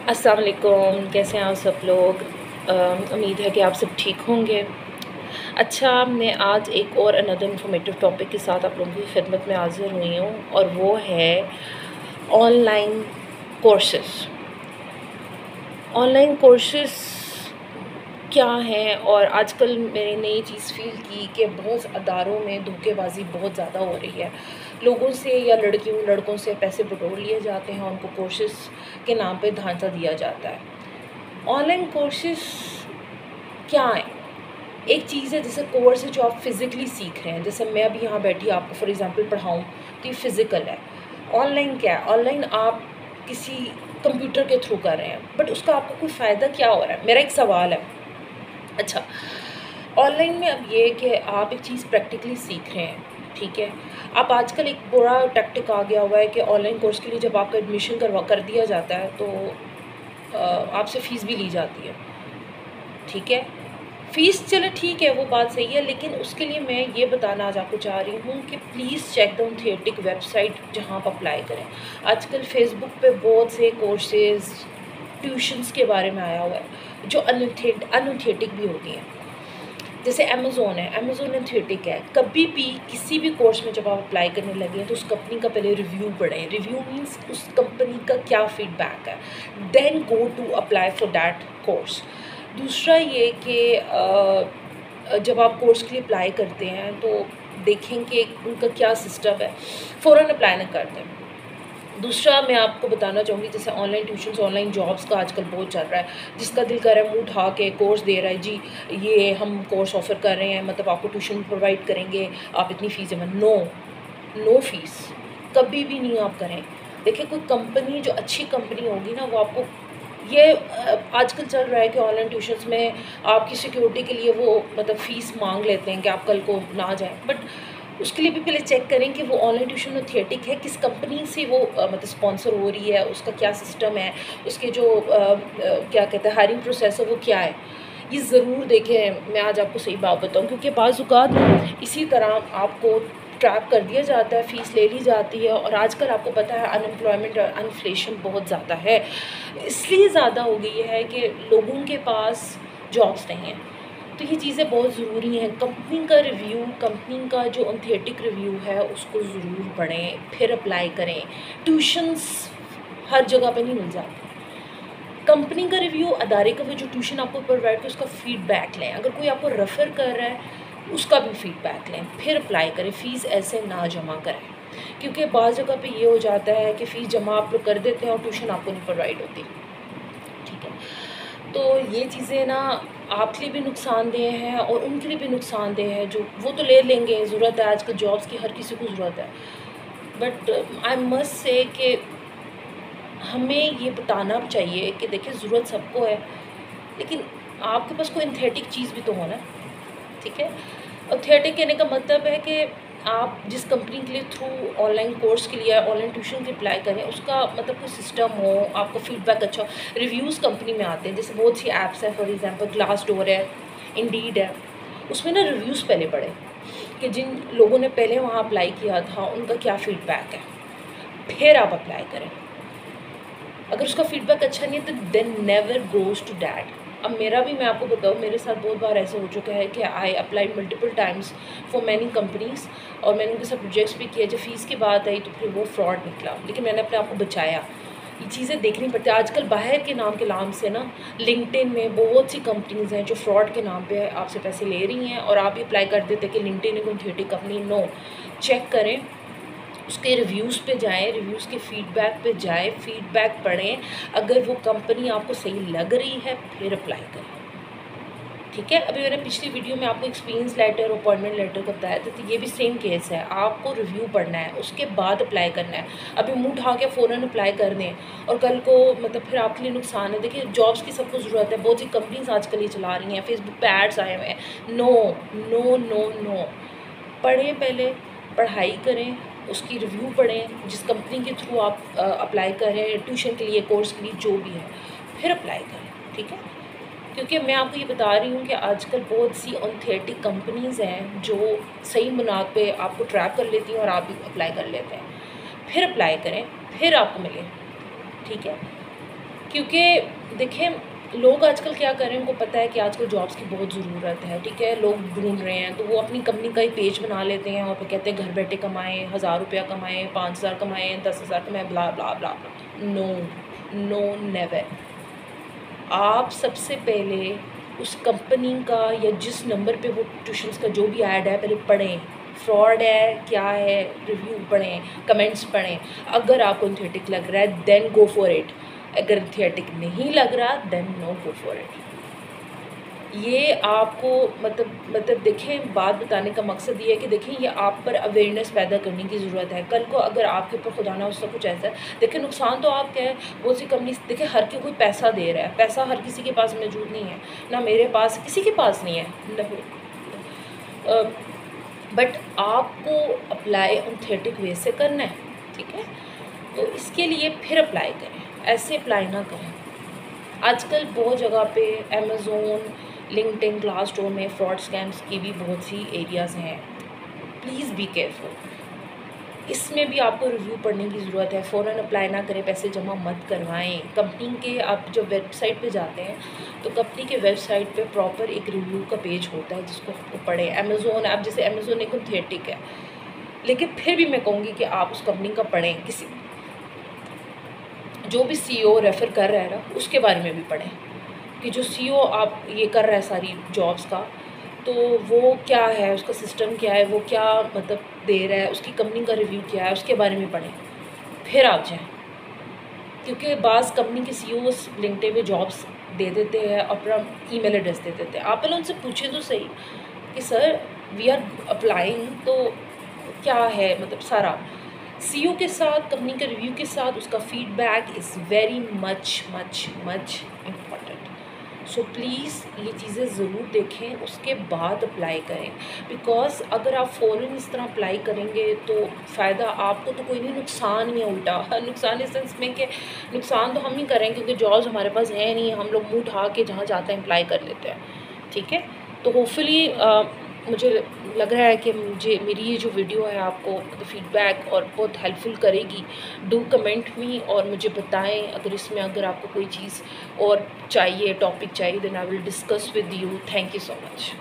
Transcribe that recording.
अस्सलाम वालेकुम, कैसे हैं आप सब लोग। उम्मीद है कि आप सब ठीक होंगे। अच्छा, मैं आज एक और अनदर इन्फॉर्मेटिव टॉपिक के साथ आप लोगों की खिदमत में हाज़िर हुई हूँ और वो है ऑनलाइन कोर्सेस। ऑनलाइन कोर्सेस क्या हैं, और आजकल मैंने ये चीज़ फ़ील की कि बहुत अदारों में धोखेबाजी बहुत ज़्यादा हो रही है। लोगों से या लड़कियों लड़कों से पैसे बटोर लिए जाते हैं, उनको कोर्सेस के नाम पे ढांचा दिया जाता है। ऑनलाइन कोर्सेस क्या है? एक चीज़ है जैसे कोर्स है जो आप फ़िज़िकली सीख रहे हैं, जैसे मैं अभी यहाँ बैठी आपको फॉर एग्ज़ाम्पल पढ़ाऊँ तो ये फ़िज़िकल है। ऑनलाइन क्या है? ऑनलाइन आप किसी कंप्यूटर के थ्रू कर रहे हैं, बट उसका आपको कोई फ़ायदा क्या हो रहा है? मेरा एक सवाल है। अच्छा, ऑनलाइन में अब ये है कि आप एक चीज़ प्रैक्टिकली सीख रहे हैं, ठीक है? अब आजकल एक बुरा टैक्टिक आ गया हुआ है कि ऑनलाइन कोर्स के लिए जब आपका एडमिशन कर दिया जाता है तो आपसे फ़ीस भी ली जाती है, ठीक है? फ़ीस चलो ठीक है, वो बात सही है, लेकिन उसके लिए मैं ये बताना आज आपको चाह रही हूँ कि please check the authentic website जहाँ आप अप्लाई करें। आजकल फ़ेसबुक पे बहुत से कोर्सेज़, ट्यूशन्स के बारे में आया हुआ है, जो अनऑथेंटिक भी होती हैं। जैसे अमेज़न है, अमेज़न ऑथेंटिक है। कभी भी किसी भी कोर्स में जब आप अप्लाई करने लगे हैं तो उस कंपनी का पहले रिव्यू पढ़ें। रिव्यू मीन्स उस कंपनी का क्या फ़ीडबैक है, then go to apply for that course. दूसरा ये कि जब आप कोर्स के लिए अप्लाई करते हैं तो देखें कि उनका क्या सिस्टम है, फ़ौरन अप्लाई ना कर दें। दूसरा मैं आपको बताना चाहूँगी, जैसे ऑनलाइन ट्यूशन्स, ऑनलाइन जॉब्स का आजकल बहुत चल रहा है। जिसका दिल कर रहा है मुँह उठा के कोर्स दे रहा है, जी ये हम कोर्स ऑफ़र कर रहे हैं, मतलब आपको ट्यूशन प्रोवाइड करेंगे, आप इतनी फ़ीस जमा। नो, नो फ़ीस, कभी भी नहीं आप करें। देखिए, कोई कंपनी जो अच्छी कंपनी होगी ना, वो आपको ये आजकल चल रहा है कि ऑनलाइन ट्यूशन्स में आपकी सिक्योरिटी के लिए वो मतलब फ़ीस माँग लेते हैं कि आप कल को ना जाएँ। बट उसके लिए भी पहले चेक करें कि वो ऑनलाइन ट्यूशन ऑथेंटिक है, किस कंपनी से वो मतलब स्पॉन्सर हो रही है, उसका क्या सिस्टम है, उसके जो क्या कहते हैं हायरिंग प्रोसेस है वो क्या है। ये ज़रूर देखें। मैं आज आपको सही बात बताऊँ, क्योंकि बाज़ औक़ात इसी तरह आपको ट्रैप कर दिया जाता है, फ़ीस ले ली जाती है, और आजकल आपको पता है अनएम्प्लॉयमेंट और इन्फ्लेशन बहुत ज़्यादा है। इसलिए ज़्यादा हो गई है कि लोगों के पास जॉब्स नहीं हैं। तो ये चीज़ें बहुत ज़रूरी हैं। कंपनी का रिव्यू, कंपनी का जो ऑथेंटिक रिव्यू है उसको ज़रूर पढ़ें, फिर अप्लाई करें। ट्यूशन्स हर जगह पे नहीं मिल जाती। कंपनी का रिव्यू, अदारे का वो जो ट्यूशन आपको प्रोवाइड करे उसका फ़ीडबैक लें। अगर कोई आपको रेफ़र कर रहा है उसका भी फ़ीडबैक लें, फिर अप्लाई करें। फ़ीस ऐसे ना जमा करें, क्योंकि बाज़ जगह पे ये हो जाता है कि फ़ीस जमा आप लोग कर देते हैं और ट्यूशन आपको नहीं प्रोवाइड होती, ठीक है? तो ये चीज़ें ना आपके लिए भी नुकसानदेह हैं और उनके लिए भी नुकसानदेह है। जो वो तो ले लेंगे, ज़रूरत है आजकल जॉब्स की, हर किसी को ज़रूरत है। बट आई मस्ट से कि हमें ये बताना चाहिए कि देखिए ज़रूरत सबको है, लेकिन आपके पास कोई ऑथेंटिक चीज़ भी तो हो ना, ठीक है? ऑथेंटिक कहने का मतलब है कि आप जिस कंपनी के लिए थ्रू ऑनलाइन कोर्स के लिए, ऑनलाइन ट्यूशन के लिए अप्लाई करें, उसका मतलब कोई सिस्टम हो, आपको फ़ीडबैक अच्छा हो। रिव्यूज़ कंपनी में आते हैं, जैसे बहुत सी ऐप्स हैं, फॉर एग्ज़ाम्पल ग्लासडोर है, इंडीड है। उसमें ना रिव्यूज़ पहले पढ़ें कि जिन लोगों ने पहले वहाँ अप्लाई किया था, उनका क्या फ़ीडबैक है, फिर आप अप्लाई करें। अगर उसका फ़ीडबैक अच्छा नहीं है तो then never goes to that. अब मेरा भी, मैं आपको बताऊँ, मेरे साथ बहुत बार ऐसा हो चुका है कि I applied multiple times for many companies, और मैंने उनके साथ प्रोजेक्ट्स भी किए। जब फ़ीस की बात आई तो फिर वो फ्रॉड निकला, लेकिन मैंने अपने आप को बचाया। ये चीज़ें देखनी पड़ती है। आजकल बाहर के नाम के नाम से ना लिंक्डइन में बहुत सी कंपनीज़ हैं जो फ्रॉड के नाम पे आपसे पैसे ले रही हैं, और आप भी अप्लाई कर देते कि लिंक्डइन एक ऑथेंटिक कंपनी। नो, चेक करें, उसके रिव्यूज़ पे जाएँ, रिव्यूज़ के फ़ीडबैक पे जाएँ, फ़ीडबैक पढ़ें। अगर वो कंपनी आपको सही लग रही है फिर अप्लाई करें, ठीक है? अभी मैंने पिछली वीडियो में आपको एक्सपीरियंस लेटर, अपॉइंटमेंट लेटर का बताया था, तो ये भी सेम केस है। आपको रिव्यू पढ़ना है, उसके बाद अप्लाई करना है। अभी मुँह उठा के फ़ौरन अप्लाई कर दें और कल को मतलब फिर आपके लिए नुकसान है। देखिए, जॉब्स की सबको ज़रूरत है, बहुत सी कंपनीज़ आजकल ये चला रही हैं, फेसबुक पे एड्स आए हुए हैं। No, no, no, no. पढ़ें पहले, पढ़ाई करें, उसकी रिव्यू पढ़ें, जिस कंपनी के थ्रू आप अप्लाई कर रहे हैं, ट्यूशन के लिए, कोर्स के लिए, जो भी है, फिर अप्लाई करें, ठीक है? क्योंकि मैं आपको ये बता रही हूँ कि आजकल बहुत सी ऑथेंटिक कंपनीज़ हैं जो सही बुनियाद पे आपको ट्रैप कर लेती हैं और आप भी अप्लाई कर लेते हैं। फिर अप्लाई करें, फिर आपको मिले, ठीक है? क्योंकि देखें लोग आजकल क्या कर रहे हैं, उनको पता है कि आजकल जॉब्स की बहुत ज़रूरत है, ठीक है, लोग ढूंढ रहे हैं, तो वो अपनी कंपनी का ही पेज बना लेते हैं और फिर कहते हैं घर बैठे कमाएं, 1000 रुपया कमाएं, 5000 कमाएं, 10,000 कमाएं, blah blah blah blah. No no, never. आप सबसे पहले उस कंपनी का या जिस नंबर पे वो ट्यूशन्स का जो भी ऐड है पहले पढ़ें, फ्रॉड है क्या है, रिव्यू पढ़ें, कमेंट्स पढ़ें। अगर आपको एंथेटिक लग रहा है देन गो फॉर इट, अगर एंथेटिक नहीं लग रहा then no go for it. ये आपको मतलब देखें, बात बताने का मकसद ये है कि देखें ये आप पर अवेयरनेस पैदा करने की ज़रूरत है। कल को अगर आपके ऊपर खुदा ना उसका कुछ ऐसा है, देखिए नुकसान तो आपका है, बहुत सी कंपनी देखिए हर कोई पैसा दे रहा है, पैसा हर किसी के पास मौजूद नहीं है, ना मेरे पास, किसी के पास नहीं है, बट आपको अप्लाई ऑथेंटिक वे से करना है, ठीक है। तो इसके लिए फिर अप्लाई करें, ऐसे अप्लाई ना करें। आजकल बहुत जगह पे अमेज़ोन, लिंक्डइन, ग्लासडोर में फ्रॉड स्कैम्स की भी बहुत सी एरियाज़ हैं। Please be careful. इसमें भी आपको रिव्यू पढ़ने की ज़रूरत है। फ़ौरन अप्लाई ना करें, पैसे जमा मत करवाएं। कंपनी के आप जब वेबसाइट पे जाते हैं तो कंपनी के वेबसाइट पे प्रॉपर एक रिव्यू का पेज होता है जिसको आपको पढ़ें। अमेज़ोन, आप जैसे अमेज़ोन एक ऑथेंटिक है, लेकिन फिर भी मैं कहूँगी कि आप उस कंपनी का पढ़ें, किसी जो भी CEO रेफ़र कर रहा है ना उसके बारे में भी पढ़ें कि जो CEO आप ये कर रहा है सारी जॉब्स का, तो वो क्या है, उसका सिस्टम क्या है, वो क्या मतलब दे रहा है, उसकी कंपनी का रिव्यू क्या है, उसके बारे में पढ़ें, फिर आप जाएँ। क्योंकि बाज़ कंपनी के CEOs लिंक्डइन पे जॉब्स दे देते हैं, अपना ईमेल एड्रेस दे देते हैं। आप पहले उनसे पूछें तो सही कि सर वी आर अप्लाइंग, तो क्या है मतलब सारा CEO के साथ, कंपनी के रिव्यू के साथ उसका feedback is very much much much important. So please ये चीज़ें ज़रूर देखें, उसके बाद अप्लाई करें। बिकॉज़ अगर आप फ़ौरन इस तरह अप्लाई करेंगे तो फ़ायदा आपको तो कोई नहीं, नुकसान ही है उल्टा। नुकसान इस सेंस में कि नुकसान तो हम ही करें क्योंकि जॉब्स हमारे पास है नहीं, हम लोग मुँह उठा के जहाँ जाते हैं अप्लाई कर लेते हैं, ठीक है। तो होपफुली मुझे लग रहा है कि मेरी ये जो वीडियो है आपको फीडबैक और बहुत हेल्पफुल करेगी। डू कमेंट मी और मुझे बताएं अगर इसमें अगर आपको कोई चीज़ और चाहिए, टॉपिक चाहिए, then I will discuss with you. Thank you so much.